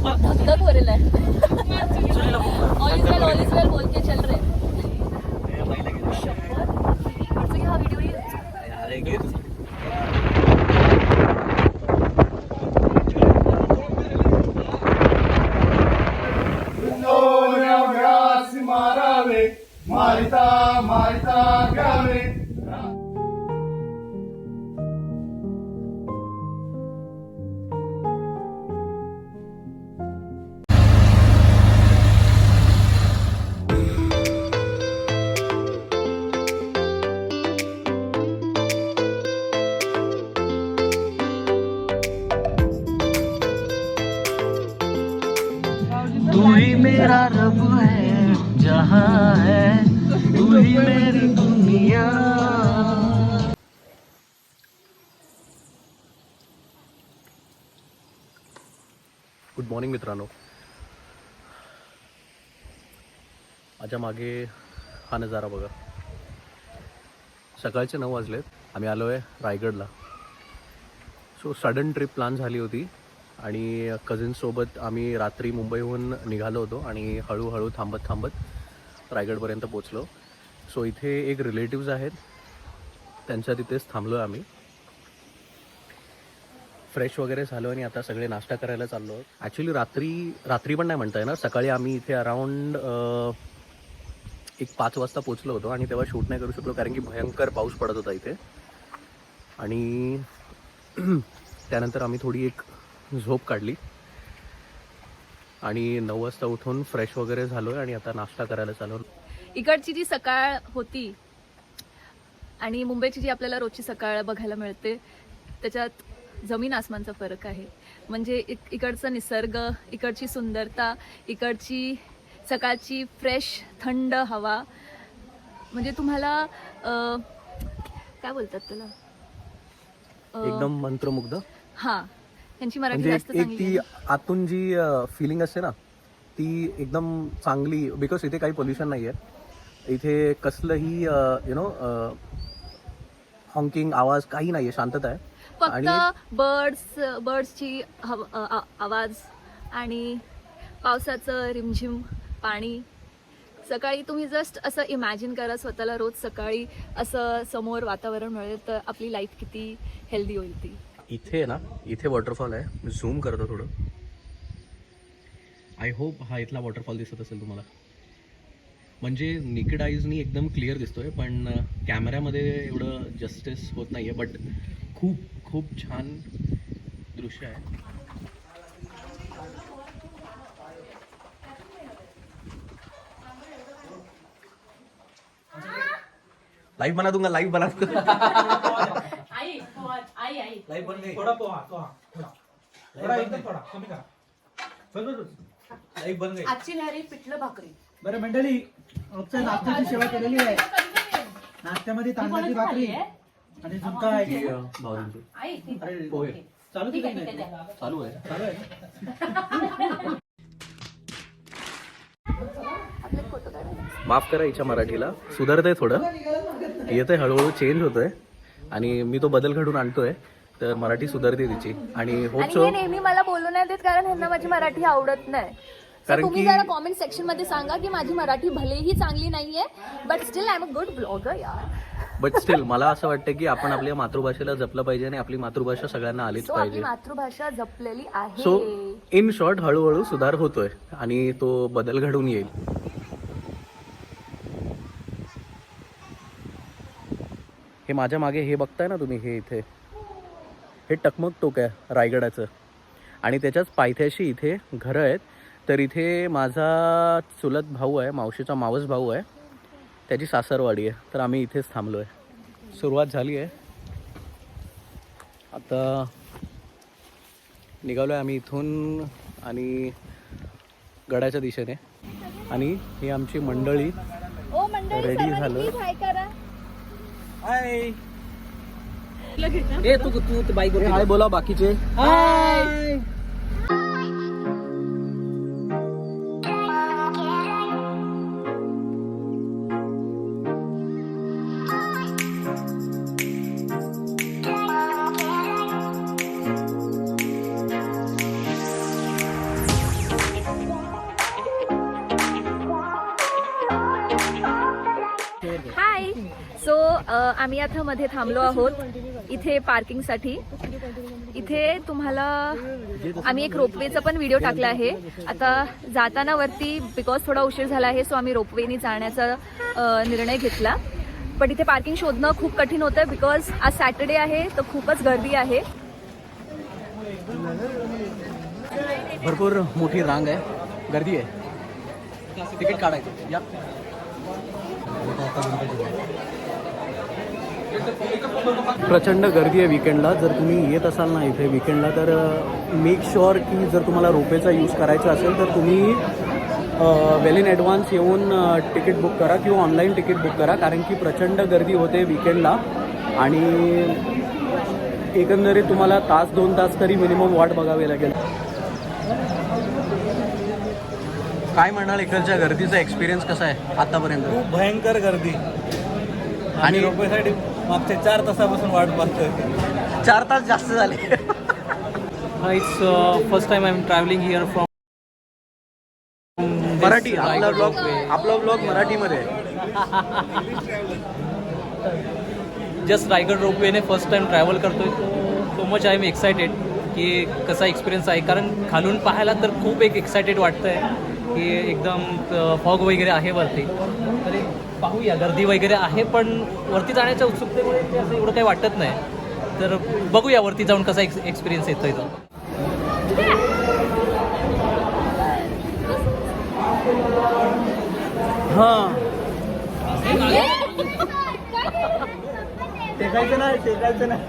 धक हो रहा है। ऑल इज वेल बोल के चल रहे हैं। हा व्हिडिओ येईल। मारिता मारिता गावे. तू ही मेरा रब है, जहाँ है तू ही मेरी दुनिया. गुड मॉर्निंग मित्रांनो. माझ्या मागे हा नजारा बघा. सकाळचे 9 वाजलेत. आम्ही आलो आहे रायगडला. सो सडन ट्रिप प्लॅन झाली होती आणि कझिन्ससोबत आम्ही रात्री मुंबईहून निघालो होतो आणि हळूहळू थांबत रायगडपर्यंत पोचलो. सो इथे एक रिलेटिव्ज आहेत, त्यांच्या तिथेच थांबलो आहे आम्ही. फ्रेश वगैरे झालो आणि आता सगळे नाश्ता करायला चाललो. ॲक्च्युली रात्री पण नाही म्हणता येणार. सकाळी आम्ही इथे अराऊंड 5 वाजता पोचलो होतो आणि तेव्हा शूट नाही करू शकलो कारण की भयंकर पाऊस पडत होता इथे. आणि त्यानंतर आम्ही थोडी एक झोप काढली आणि 9 वाजता उठून फ्रेश वगैरे झालो आणि आता नाश्ता करायला चालू. इकडची जी सकाळ होती आणि मुंबईची जी आपल्याला रोजची सकाळ बघायला मिळते त्याच्यात जमीन आसमानचा फरक आहे. म्हणजे इकडचा निसर्ग, इकडची सुंदरता, इकडची सकाळची फ्रेश थंड हवा, म्हणजे तुम्हाला काय बोलतात त्याला, एकदम मंत्रमुग्ध. हा, त्यांची मराठी म्हणजे जास्त एक चांगली ती आहे. आतून जी फिलिंग असते ना ती एकदम चांगली. बिकॉज इथे काही पोल्युशन नाही आहे. इथे कसलंही हॉकिंग आवाज काही नाही आहे, शांतता आहे. फक्त बर्ड्सची आवाज आणि पावसाचं रिमझिम पाणी. सकाळी तुम्ही जस्ट असं इमॅजिन करा स्वतःला रोज सकाळी असं समोर वातावरण मिळेल तर आपली लाईफ किती हेल्दी होईल ती. इथे ना, इथे वॉटरफॉल आहे. मी झूम करतो थोडं. आय होप हा इथला वॉटरफॉल दिसत असेल तुम्हाला. म्हणजे निकेड आईजनी एकदम क्लिअर दिसतोय, पण कॅमेऱ्यामध्ये एवढं जस्टिस होत नाही आहे. बट खूप खूप छान दृश्य आहे. लाईव्ह बना दूंगा, लाईव्ह बना दूंगा. आई लाईव्ह बन गई. थोड़ा थोड़ा एकदम थोड़ा कमी करा. लाईव्ह बन गई. आजची न्यारी पिठलं भाकरी. बरं मंडळी, आमच्या नाश्त्याची सेवा केलेली आहे. नाश्त्यामध्ये तांदळाची भाकरी आणि झुणका आहे. भावजींची अरे पोहे चालू की नाही? चालू आहे. चालू आहे. माफ करा हिच्या मराठीला. सुधारतंय थोडं, येतंय हळूहळू, चेंज होतोय आणि मी तो बदल घडून आणतोय. तर मराठी सुधारते तिची आणि होप सो. नेहमी मला बोलू नाही देत कारण ह्यांना माझी मराठी आवडत नाही. कारण तुम्ही की जरा कॉमेंट सेक्शन मध्ये सांगा की माझी मराठी भलेही चांगली नाहीये but still I am a good blogger यार. बट स्टील मला असं वाटतं की आपण आपल्या मातृभाषेला जपलं पाहिजे आणि आपली मातृभाषा सगळ्यांना आलीच आपली पाहिजे. मातृभाषा जपलेली आहे. सो इन शॉर्ट हळूहळू सुधार होतोय आणि तो बदल घडून येईल. हे माझ्या मागे हे बघताय ना तुम्ही, हे इथे हे टकमक टोक आहे रायगडाचं आणि त्याच्याच पायथ्याशी इथे घरं आहेत. तर इथे माझा चुलत भाऊ आहे, मावशीचा मावस भाऊ आहे, त्याची सासरवाडी आहे. तर आम्ही इथेच थांबलो आहे. सुरुवात झाली आहे. आता निघालो आहे आम्ही इथून आणि गडाच्या दिशेने. आणि ही आमची मंडळी रेडी झालं. हाय. तू बाईक हाय बोला बाकीचे. हाय. आम्ही आता मध्ये थांबलो आहोत इथे पार्किंगसाठी. इथे तुम्हाला आम्ही एक रोपवेचा पण व्हिडिओ टाकला आहे. आता जाताना वरती बिकॉज थोडा उशीर झाला आहे सो आम्ही रोपवेनी जाण्याचा निर्णय घेतला. पण इथे पार्किंग शोधणं खूप कठीण होतं बिकॉज आज सॅटर्डे आहे तर खूपच गर्दी आहे. भरपूर मोठी रांग आहे, गर्दी आहे. तिकीट काढायचं या. प्रचंड गर्दी आहे विकेंडला. जर तुम्ही येत असाल ना इथे विकेंडला तर मेक शुअर की जर तुम्हाला रोपवेचा यूज करायचा असेल तर तुम्ही वेल इन ॲडव्हान्स येऊन तिकीट बुक करा किंवा ऑनलाईन तिकीट बुक करा, कारण की प्रचंड गर्दी होते विकेंडला आणि एकंदरीत तुम्हाला 1-2 तास तरी मिनिमम वाट बघावी लागेल. काय म्हणाल इकडच्या गर्दीचा एक्सपिरियन्स कसा आहे आतापर्यंत? खूप भयंकर गर्दी आणि रोपवेसाठी मागच्या 4 तासापासून वाट बघतोय. 4 तास जास्त झाले. It's first time I am travelling here from Marathi. आपला ब्लॉग मराठीमध्ये आहे. जस्ट रायगड रोपवेने फर्स्ट टाइम ट्रॅव्हल करतोय. So much I am excited की कसा एक्सपिरियन्स आहे, कारण खालून पाहायला तर खूप एक एक्सायटेड वाटतं आहे की एकदम फॉग वगैरे आहे वरती. तरी पाहूया, गर्दी वगैरे आहे पण वरती जाण्याच्या उत्सुकतेमुळे ते असं एवढं काही वाटत नाही. तर बघूया वरती जाऊन कसा एक्सपिरियन्स येतो इथं. हां टेकायचं नाही.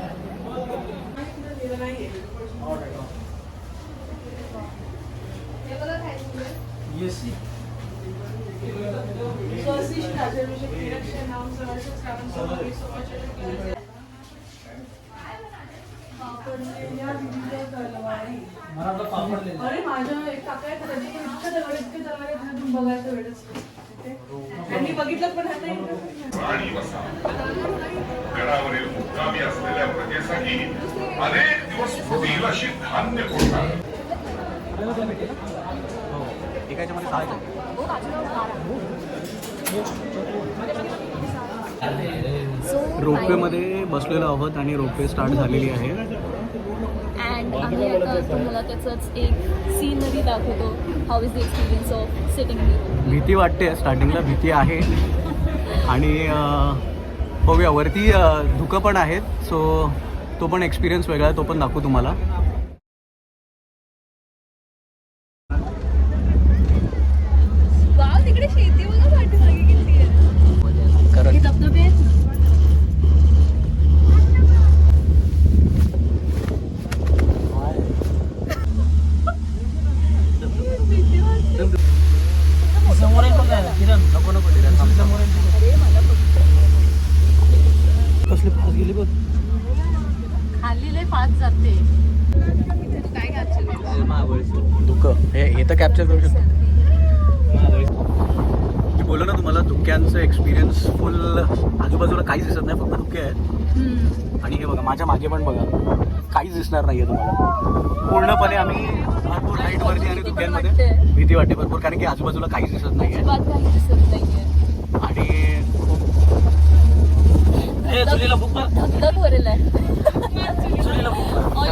अरे माझ्या एक काका आहेत त्याचे पण इतकं दगड इतके चालणार आहे तुम्ही बघायचं वेळच त्यांनी बघितलं पण आता गडावरील मुक्कामी असलेल्या प्रजेसाठी अनेक दिवस पुढील अशी धान्य कोरणार. रोपवेमध्ये बसलेलो आहोत आणि रोपवे स्टार्ट झालेली आहे. अँड आम्ही आता तुम्हाला त्याचंच एक सीनरी दाखवतो. How is the experience of sitting here. भीती वाटते, स्टार्टिंगला भीती आहे आणि बघूया वरती धुकं पण आहेत. सो तो पण एक्सपिरियन्स वेगळा आहे, तो पण दाखवू तुम्हाला. वाव, तिकडे शेती बघा पाठीमागे किती आहे. खरंच धबधबे समोर किरण नको नको समोर कसले फास गेले बघ. खाली लय फास्ट जाते. काय कॅप्चर धुकं हे तर कॅप्चर करू शकतो. मी बोललो ना तुम्हाला धुक्यांचं एक्सपिरियन्स फुल. आजूबाजूला काहीच दिसत नाही, फक्त धुके आहेत. आणि हे बघा माझ्या मागे पण बघा, काहीच दिसणार नाहीये तुम्हाला. पूर्णपणे आम्ही भरपूर हाईटवरती आणि धुक्यांमध्ये भीती वाटते भरपूर, कारण की आजूबाजूला काहीच दिसत नाहीये काही दिसत नाहीये आणि चुलीला बुक कर. धगधग भरेल आहे. चुलीला बुक कर. ऑल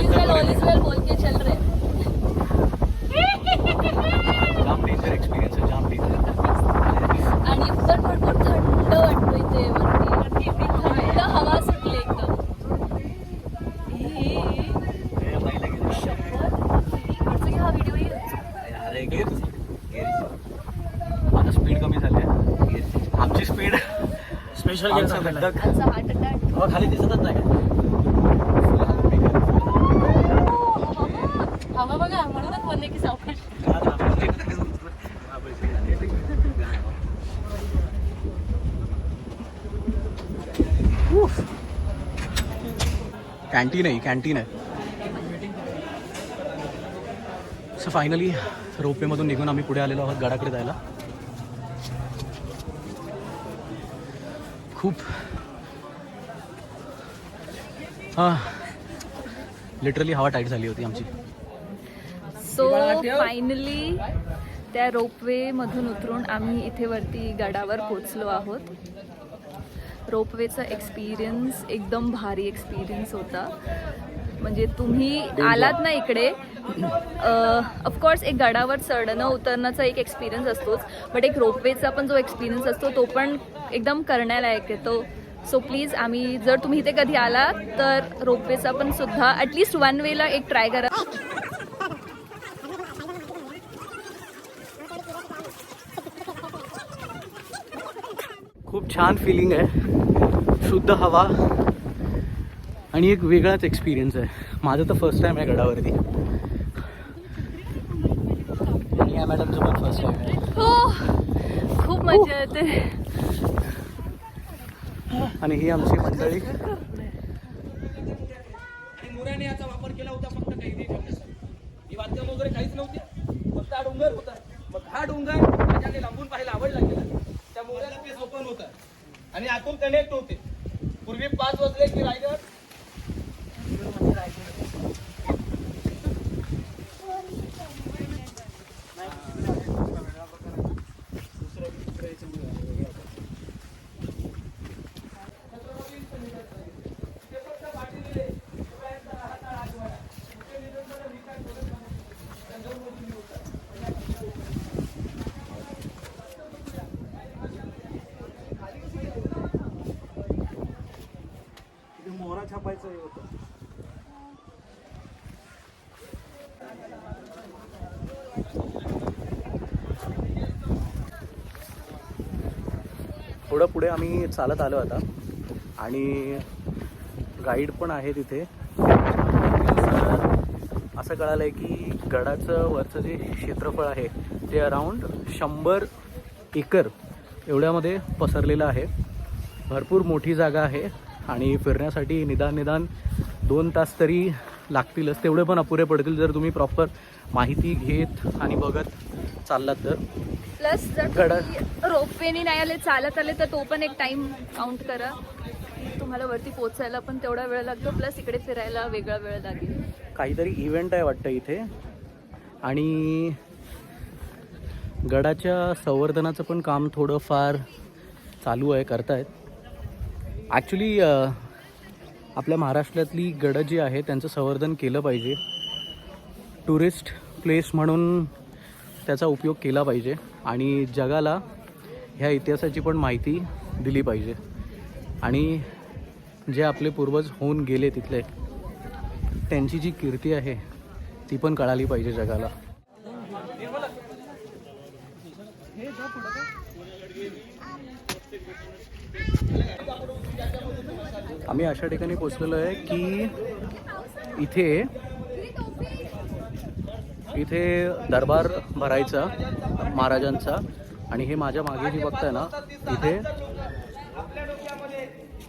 इज वेल बोल के चल रे. जाम डेंजर एक्सपिरियन्स आहे, जाम डेंजर. आणि पण भरपूर थंड वाटतो इथे वरती. थंड हवा सुटली एकदम. हा व्हिडिओ माझा स्पीड कमी झाली आहे. आमची स्पीड स्पेशल आमचा धगधग आमचा हार्ट अटॅक. खाली दिसतच नाही. हवा बघा म्हणूनच बोलले की सावकाश. कॅन्टीन आहे, कॅन्टीन आहे. सो फायनली रोपवेमधून निघून आम्ही पुढे आलेलो आहोत गडाकडे जायला. खूप लिटरली हवा टाईट झाली होती आमची. सो फायनली त्या रोपवे मधून उतरून आम्ही इथे वरती गडावर पोहोचलो आहोत. रोपवेचा एक्सपिरियन्स एकदम भारी एक्सपिरियन्स होता. म्हणजे तुम्ही आलात ना इकडे, ऑफकोर्स एक गडावर चढणं उतरण्याचा एक एक्सपिरियन्स असतोच, बट एक रोपवेचा पण जो एक्सपिरियन्स असतो तो पण एकदम करण्यालायक येतो. सो प्लीज जर तुम्ही इथे कधी आलात तर रोपवेचा पण सुद्धा ॲटलिस्ट 1 वेला एक ट्राय करा. खूप छान फिलिंग आहे, शुद्ध हवा आणि एक वेगळाच एक्सपिरियन्स आहे. माझं तर फर्स्ट टाइम आहे गडावरती आणि या मॅडमचं पण फर्स्ट टाइम आहे. हो, खूप मजा येते. आणि ही आमची मंडळी. मुराने याचा वापर केला होता फक्त कैदी ठेवण्यासाठी. ही वाद्य वगैरे काहीच नव्हती, फक्त हा डोंगर होता. मग हा डोंगर माझ्याने लांबून पाहायला आवडला गेला. त्या मोऱ्याला पीस ओपन होता आणि आतून कनेक्ट होते. पूर्वी 5 वाजले की रायगड मोहरा छापायचं हे होतं. थोडं पुढे आम्ही चालत आलो आता आणि गाईड पण आहे तिथे. असं कळालं आहे की गडाचं वरचं जे क्षेत्रफळ आहे ते अराऊंड 100 एकर एवढ्यामध्ये पसरलेलं आहे. भरपूर मोठी जागा आहे आणि फिरण्यासाठी निदान 2 तास तरी लागतीलच. तेवढे पण अपुरे पडतील जर तुम्ही प्रॉपर माहिती घेत आणि बघत चाललात तर. प्लस जर रोपवेनी नाही आले, चालत आले तर तो पण एक टाइम काउंट करा. तुम्हाला वरती पोचायला पण तेवढा वेळ लागतो, प्लस इकडे फिरायला वेगळा वेळ लागेल. काहीतरी इव्हेंट आहे वाटतं इथे आणि गडाच्या संवर्धनाचं पण काम थोडंफार चालू आहे, करतायत. ॲक्च्युली आपल्या महाराष्ट्रातली गडं जी आहे त्यांचं संवर्धन केलं पाहिजे. टुरिस्ट प्लेस म्हणून त्याचा उपयोग केला पाहिजे आणि जगाला ह्या इतिहासाची पण माहिती दिली पाहिजे आणि जे आपले पूर्वज होऊन गेले तिथले त्यांची जी कीर्ती आहे ती पण कळाली पाहिजे जगाला. आम्ही अशा ठिकाणी पोचलेलो आहे की इथे दरबार भरायचा महाराजांचा आणि हे माझ्या मागे जे बघताय ना इथे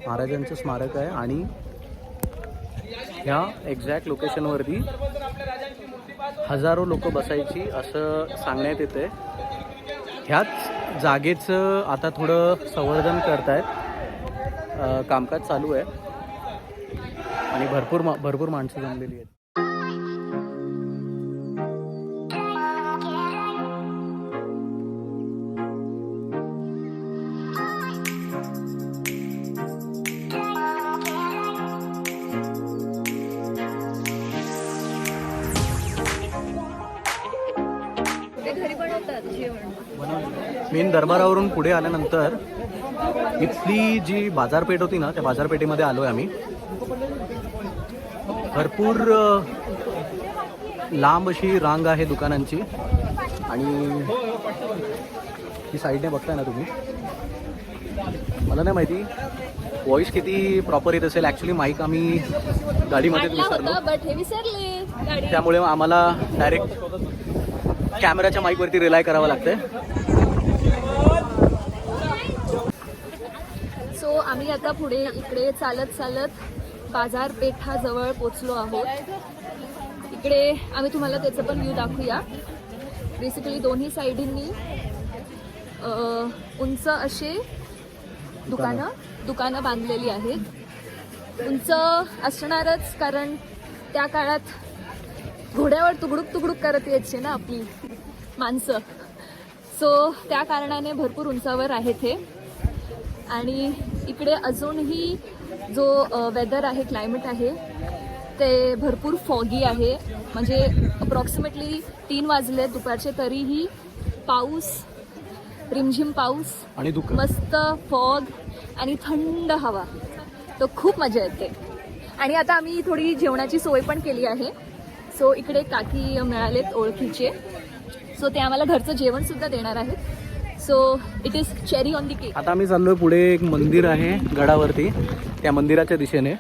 महाराजांचं स्मारक आहे आणि ह्या एक्झॅक्ट लोकेशनवरती हजारो लोक बसायची असं सांगण्यात येते. ह्याच जागेचं आता थोडं संवर्धन करतायत, कामकाज चालू आहे आणि भरपूर माणसं जमलेली आहेत. घरी बनवतात जेवण. मेन दरबारावरून पुढे आल्यानंतर इथली जी बाजारपेठ होती ना त्या बाजारपेठेमध्ये आलो आहे आम्ही. भरपूर लांब अशी रांग आहे दुकानांची आणि ही साईडने बघताय ना तुम्ही. मला नाही माहिती व्हॉइस किती प्रॉपर येत असेल. ॲक्च्युली माईक आम्ही गाडीमध्ये विसरलो, बट हे विसरले. त्यामुळे आम्हाला डायरेक्ट कॅमेराच्या माईकवरती रिलाय करावं लागतंय. सो आम्ही आता पुढे इकडे चालत बाजारपेठाजवळ पोचलो आहोत. इकडे आम्ही तुम्हाला त्याचं पण व्ह्यू दाखवूया. बेसिकली दोन्ही साईडींनी उंच असे दुकानं बांधलेली आहेत. उंच असणारच कारण त्या काळात घोड्यावर तुकडुक करत यायचे ना आपली माणसं. सो त्या कारणाने भरपूर उंचावर आहेत हे. आणि इकडे अजूनही जो वेदर आहे, क्लायमेट आहे ते भरपूर फॉगी आहे. म्हणजे अप्रॉक्सिमेटली 3 वाजले दुपारचे, तरीही पाऊस, रिमझिम पाऊस आणि मस्त फॉग आणि थंड हवा, तो खूप मजा येते. आणि आता आम्ही थोडी जेवणाची सोय पण केली आहे. सो इकडे काकी मिळालेत ओळखीचे, सो ते आम्हाला घरचं जेवण सुद्धा देणार आहेत. So it is cherry on the cake. आता आम्ही चाललोय पुढे, एक मंदिर आहे गडावरती, त्या मंदिराच्या दिशेने.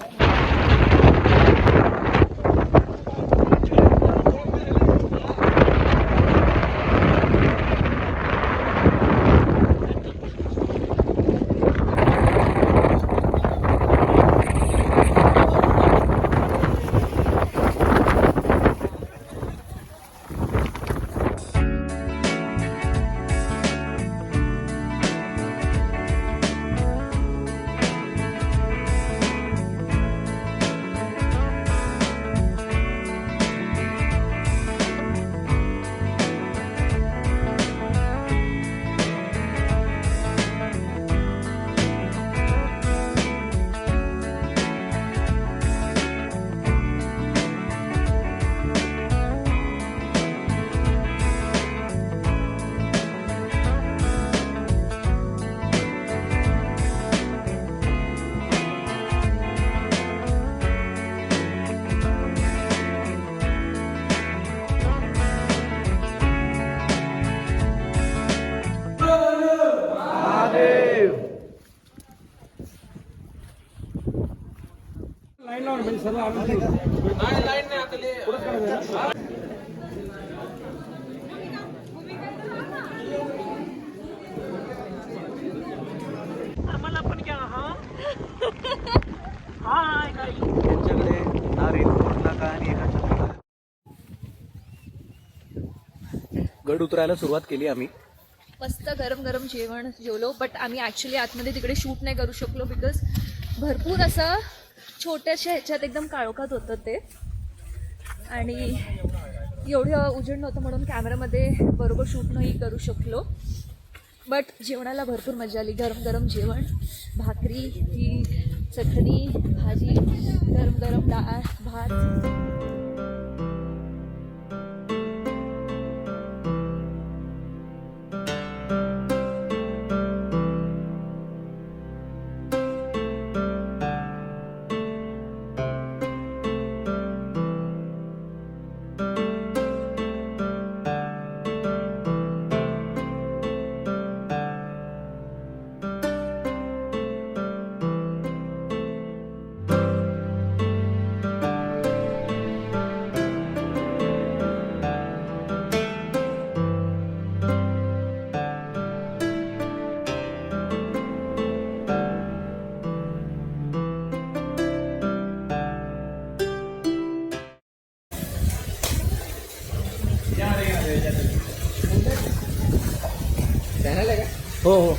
त्यांच्याकडे नारळ, नाका आणि एका छत्रीला. गड उतरायला सुरुवात केली आम्ही. मस्त गरम गरम जेवण जेवलो. बट आम्ही ॲक्च्युली आतमध्ये तिकडे शूट नाही करू शकलो, बिकॉज भरपूर असं छोट्याशा ह्याच्यात एकदम काळोखात होतं ते, आणि एवढं उजेड नव्हतं म्हणून कॅमेरामध्ये बरोबर शूट नाही करू शकलो. बट जेवणाला भरपूर मजा आली. गरम गरम जेवण, भाकरी, ही चटणी, भाजी, गरम गरम डाळ भात. हो हो,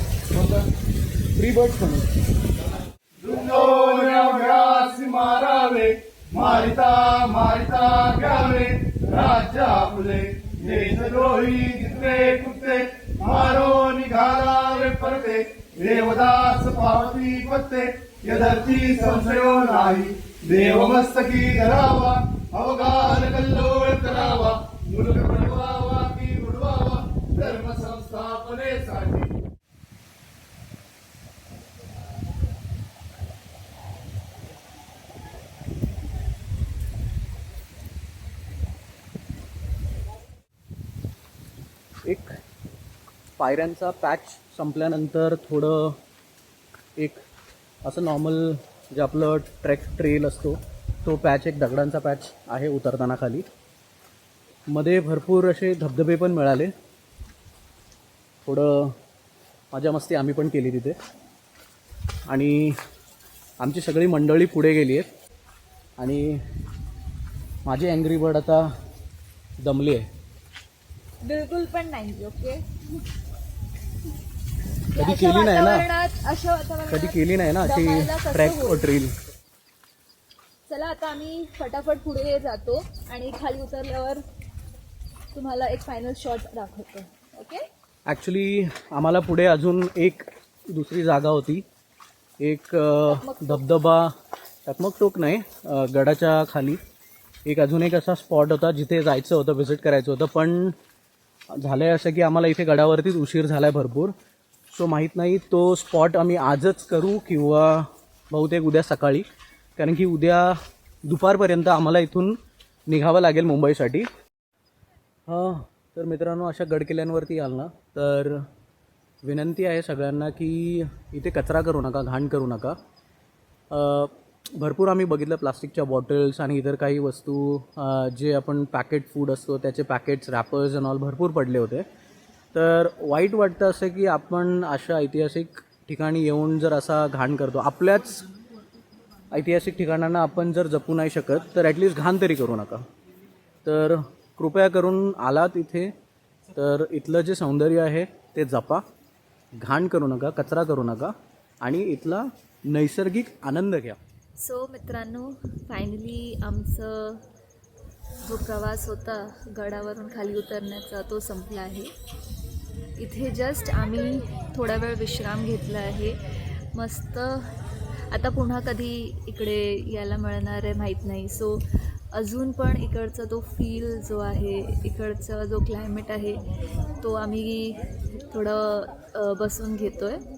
फ्री बर्ड्स म्हणून. मारावे मारिता मारिता घ्यावे राज्य आपले देशद्रोही जितके कुत्ते मारो निघालावे परते देवदास पावती पत्ते यदर्थी संशयो नाही देवमस्तकी धरावा अवघात कल्लोळ करावा मुलुक पडवावा की उडवावा धर्म संस्थापनेसाठी. एक पायऱ्यांचा पॅच संपल्यानंतर थोडं एक असं नॉर्मल जे आपलं ट्रेल असतो तो पॅच, एक दगडांचा पॅच आहे उतरताना खाली. मध्ये भरपूर असे धबधबे पण मिळाले. थोडं मजा मस्ती आम्ही पण केली तिथे. आणि आमची सगळी मंडळी पुढे गेली आहेत आणि माझी अँग्री बर्ड आता दमली आहे. बिलकुल पण नाही. ओके, कधी केली नाही ना, अशा वातावरणात कधी केली नाही ना अशी दमायला कसं ट्रॅक होईल? ट्रेल. चला आता आम्ही फटाफट पुढे जातो आणि खाली उतरल्यावर तुम्हाला एक फायनल शॉट दाखवतो. ओके, ॲक्च्युली आम्हाला पुढे अजून एक दुसरी जागा होती एक धबधबा, टकमक टोक नाही, गडाच्या खाली एक अजून एक असा स्पॉट होता जिथे जायचं होतं, व्हिजिट करायचं होतं. पण झालं आहे असं की आम्हाला इथे गडावरतीच उशीर झाला आहे भरपूर. सो माहीत नाही तो स्पॉट आम्ही आजच करू किंवा बहुतेक उद्या सकाळी, कारण की उद्या दुपारपर्यंत आम्हाला इथून निघावं लागेल मुंबईसाठी. हां, तर मित्रांनो, अशा गडकिल्ल्यांवरती याल ना तर विनंती आहे सगळ्यांना की इथे कचरा करू नका, घाण करू नका. भरपूर आम्ही बघितलं प्लास्टिकच्या बॉटल्स आणि इतर काही वस्तू, जे आपण पॅकेट फूड असतो त्याचे पॅकेट्स, रॅपर्स अँड ऑल भरपूर पडले होते. तर वाईट वाटतं असं की आपण अशा ऐतिहासिक ठिकाणी येऊन जर असा घाण करतो, आपल्याच ऐतिहासिक ठिकाणांना आपण जर जपू नाही शकत तर ॲटलिस्ट घाण तरी करू नका. तर कृपया करून आलात इथे तर इथलं जे सौंदर्य आहे ते जपा, घाण करू नका, कचरा करू नका आणि इथला नैसर्गिक आनंद घ्या. सो मित्रांनो, फायनली आमचं जो प्रवास होता गडावरून खाली उतरण्याचा तो संपला आहे. इथे जस्ट आम्ही थोडा वेळ विश्राम घेतला आहे. मस्त. आता पुन्हा कधी इकडे यायला मिळणार आहे माहीत नाही. सो अजून पण इकडचा तो फील जो आहे, इकडचा जो क्लायमेट आहे तो आम्ही थोडं बसून घेतो आहे.